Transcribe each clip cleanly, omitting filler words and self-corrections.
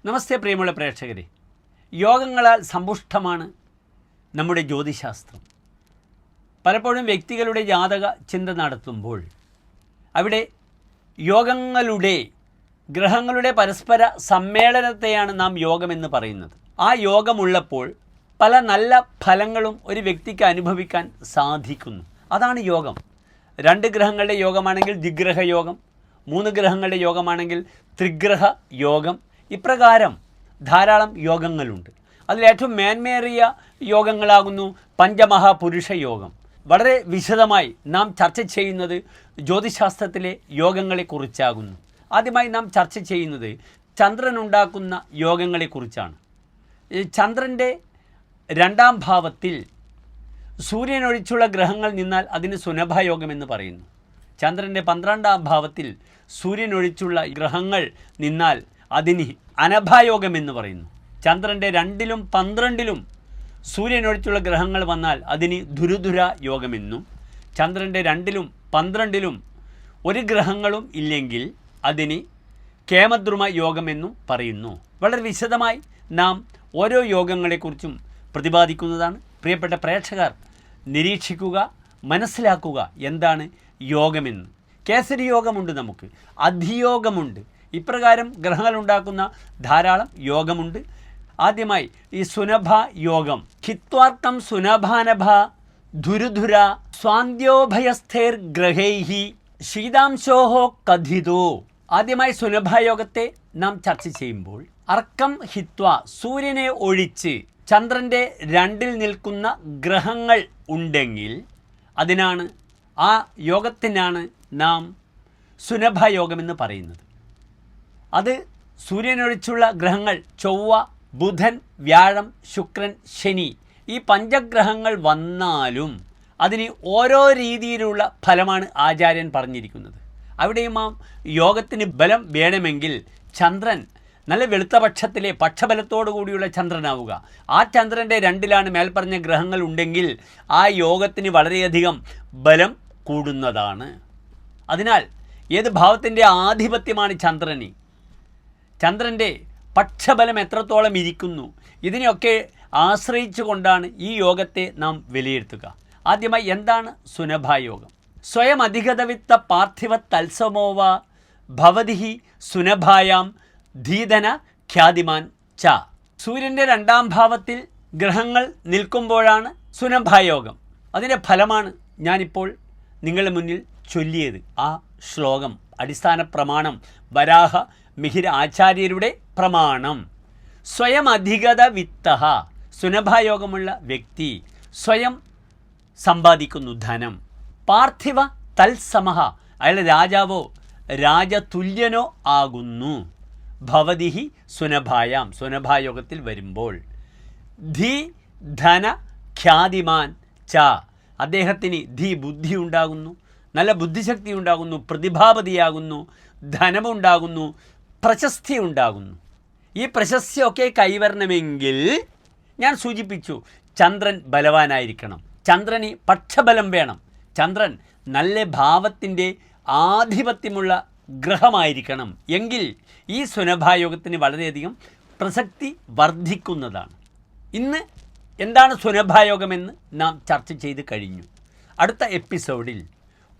നമസ്തേ പ്രിയമുള്ള പ്രേക്ഷകരെ, യോഗങ്ങളാൽ സമ്പുഷ്ടമാണ് നമ്മുടെ ജ്യോതിശാസ്ത്രം. പലപ്പോഴും വ്യക്തികളുടെ ജാതക ചിന്ത നടത്തുമ്പോൾ അവിടെ യോഗങ്ങളുടെ ഗ്രഹങ്ങളുടെ പരസ്പര സമ്മേളനത്തെയാണ് നാം യോഗമെന്ന് പറയുന്നത്. ആ യോഗമുള്ളപ്പോൾ പല നല്ല ഫലങ്ങളും ഒരു വ്യക്തിക്ക് അനുഭവിക്കാൻ സാധിക്കുന്നു. അതാണ് യോഗം. 2 ഗ്രഹങ്ങളുടെ യോഗമാണെങ്കിൽ ദ്വിഗ്രഹ യോഗം, 3 ഗ്രഹങ്ങളുടെ യോഗമാണെങ്കിൽ ത്രിഗ്രഹ യോഗം. ഇപ്രകാരം ധാരാളം യോഗങ്ങളുണ്ട്. അതിലേറ്റവും മേന്മേറിയ യോഗങ്ങളാകുന്നു പഞ്ചമഹാപുരുഷ യോഗം. വളരെ വിശദമായി നാം ചർച്ച ചെയ്യുന്നത് ജ്യോതിശാസ്ത്രത്തിലെ യോഗങ്ങളെക്കുറിച്ചാകുന്നു. ആദ്യമായി നാം ചർച്ച ചെയ്യുന്നത് ചന്ദ്രനുണ്ടാക്കുന്ന യോഗങ്ങളെക്കുറിച്ചാണ്. ചന്ദ്രൻ്റെ 2ാം ഭാവത്തിൽ സൂര്യനൊഴിച്ചുള്ള ഗ്രഹങ്ങൾ നിന്നാൽ അതിന് സുനഭായോഗമെന്ന് പറയുന്നു. ചന്ദ്രൻ്റെ 12ാം ഭാവത്തിൽ സൂര്യനൊഴിച്ചുള്ള ഗ്രഹങ്ങൾ നിന്നാൽ അതിന് അനഭായോഗമെന്ന് പറയുന്നു. ചന്ദ്രൻ്റെ 2ലും 12ലും സൂര്യനൊഴിച്ചുള്ള ഗ്രഹങ്ങൾ വന്നാൽ അതിന് ദുരുദുര യോഗമെന്നും, ചന്ദ്രൻ്റെ 2ലും 12ലും ഒരു ഗ്രഹങ്ങളും ഇല്ലെങ്കിൽ അതിന് കേമദ്രുമ യോഗമെന്നും പറയുന്നു. വളരെ വിശദമായി നാം ഓരോ യോഗങ്ങളെക്കുറിച്ചും പ്രതിപാദിക്കുന്നതാണ്. പ്രിയപ്പെട്ട പ്രേക്ഷകർ നിരീക്ഷിക്കുക, മനസ്സിലാക്കുക എന്താണ് യോഗമെന്ന്. കേസരി യോഗമുണ്ട്, നമുക്ക് അധിയോഗമുണ്ട്. ഇപ്രകാരം ഗ്രഹങ്ങളുണ്ടാക്കുന്ന ധാരാളം യോഗമുണ്ട്. ആദ്യമായി ഈ സുനഭ യോഗം. ഹിത്വാർത്ഥം സുനഭാനഭ ധുരുധുര സ്വാന്ത്യോഭയസ്ഥേർ ഗ്രഹൈഹി ശീതാംശോഹോ കഥിതോ. ആദ്യമായി സുനഭായോഗത്തെ നാം ചർച്ച ചെയ്യുമ്പോൾ അർക്കം ഹിത്വ, സൂര്യനെ ഒഴിച്ച് ചന്ദ്രൻ്റെ 2ൽ നിൽക്കുന്ന ഗ്രഹങ്ങൾ ഉണ്ടെങ്കിൽ അതിനാണ്, ആ യോഗത്തിനാണ് നാം സുനഭായോഗമെന്ന് പറയുന്നത്. അത് സൂര്യനൊഴിച്ചുള്ള ഗ്രഹങ്ങൾ ചൊവ്വ, ബുധൻ, വ്യാഴം, ശുക്രൻ, ശനി, ഈ പഞ്ചഗ്രഹങ്ങൾ വന്നാലും അതിന് ഓരോ രീതിയിലുള്ള ഫലമാണ് ആചാര്യൻ പറഞ്ഞിരിക്കുന്നത്. അവിടെയും ആ യോഗത്തിന് ബലം വേണമെങ്കിൽ ചന്ദ്രൻ നല്ല വെളുത്ത പക്ഷത്തിലെ പക്ഷബലത്തോടു കൂടിയുള്ള ചന്ദ്രനാവുക. ആ ചന്ദ്രൻ്റെ 2ലാണ് മേൽപ്പറഞ്ഞ ഗ്രഹങ്ങൾ ഉണ്ടെങ്കിൽ ആ യോഗത്തിന് വളരെയധികം ബലം കൂടുന്നതാണ്. അതിനാൽ ഏത് ഭാവത്തിൻ്റെ ആധിപത്യമാണ് ചന്ദ്രന്, ചന്ദ്രൻ്റെ പക്ഷബലം എത്രത്തോളം ഇരിക്കുന്നു, ഇതിനെയൊക്കെ ആശ്രയിച്ചു കൊണ്ടാണ് ഈ യോഗത്തെ നാം വിലയിരുത്തുക. ആദ്യമായി എന്താണ് സുനഭായോഗം? സ്വയം അധിഗതവിത്ത പാർത്ഥിവ തത്സമോവ ഭവതി സുനഭായാം ധീതന ഖ്യാതിമാൻ ച. സൂര്യൻ്റെ 2ാം ഭാവത്തിൽ ഗ്രഹങ്ങൾ നിൽക്കുമ്പോഴാണ് സുനഭായോഗം. അതിൻ്റെ ഫലമാണ് ഞാനിപ്പോൾ നിങ്ങളുടെ മുന്നിൽ ചൊല്ലിയത്. ആ ശ്ലോകം അടിസ്ഥാന പ്രമാണം വരാഹ മിഹിര ആചാര്യരുടെ പ്രമാണം. സ്വയം അധിഗത വിത്ത, സുനഭായോഗമുള്ള വ്യക്തി സ്വയം സമ്പാദിക്കുന്നു ധനം. പാർത്ഥിവ തത്സമഹ, അയാൾ രാജാവോ രാജതുല്യനോ ആകുന്നു. ഭവതി സുനഭായാം, സുനഭായോഗത്തിൽ വരുമ്പോൾ. ധി ധന ഖ്യാതിമാൻ ച, അദ്ദേഹത്തിന് ധി ബുദ്ധി ഉണ്ടാകുന്നു, നല്ല ബുദ്ധിശക്തി ഉണ്ടാകുന്നു, പ്രതിഭാപതിയാകുന്നു, ധനമുണ്ടാകുന്നു, പ്രശസ്തി ഉണ്ടാകുന്നു. ഈ പ്രശസ്തിയൊക്കെ കൈവരണമെങ്കിൽ ഞാൻ സൂചിപ്പിച്ചു, ചന്ദ്രൻ ബലവാനായിരിക്കണം, ചന്ദ്രന് പക്ഷബലം വേണം, ചന്ദ്രൻ നല്ല ഭാവത്തിൻ്റെ ആധിപത്യമുള്ള ഗ്രഹമായിരിക്കണം. എങ്കിൽ ഈ സുനഭായോഗത്തിന് വളരെയധികം പ്രസക്തി വർദ്ധിക്കുന്നതാണ്. ഇന്ന് എന്താണ് സുനഭായോഗമെന്ന് നാം ചർച്ച ചെയ്ത് കഴിഞ്ഞു. അടുത്ത എപ്പിസോഡിൽ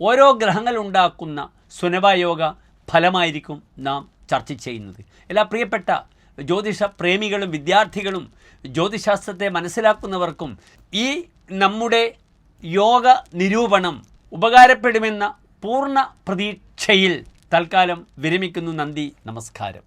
ഓരോ ഗ്രഹങ്ങൾ ഉണ്ടാക്കുന്ന സുനഭായോഗ ഫലമായിരിക്കും നാം ചർച്ച ചെയ്യുന്നത്. എല്ലാ പ്രിയപ്പെട്ട ജ്യോതിഷ പ്രേമികളും വിദ്യാർത്ഥികളും ജ്യോതിശാസ്ത്രത്തെ മനസ്സിലാക്കുന്നവർക്കും ഈ നമ്മുടെ യോഗ നിരൂപണം ഉപകാരപ്പെടുമെന്ന പൂർണ്ണ പ്രതീക്ഷയിൽ തൽക്കാലം വിരമിക്കുന്നു. നന്ദി, നമസ്കാരം.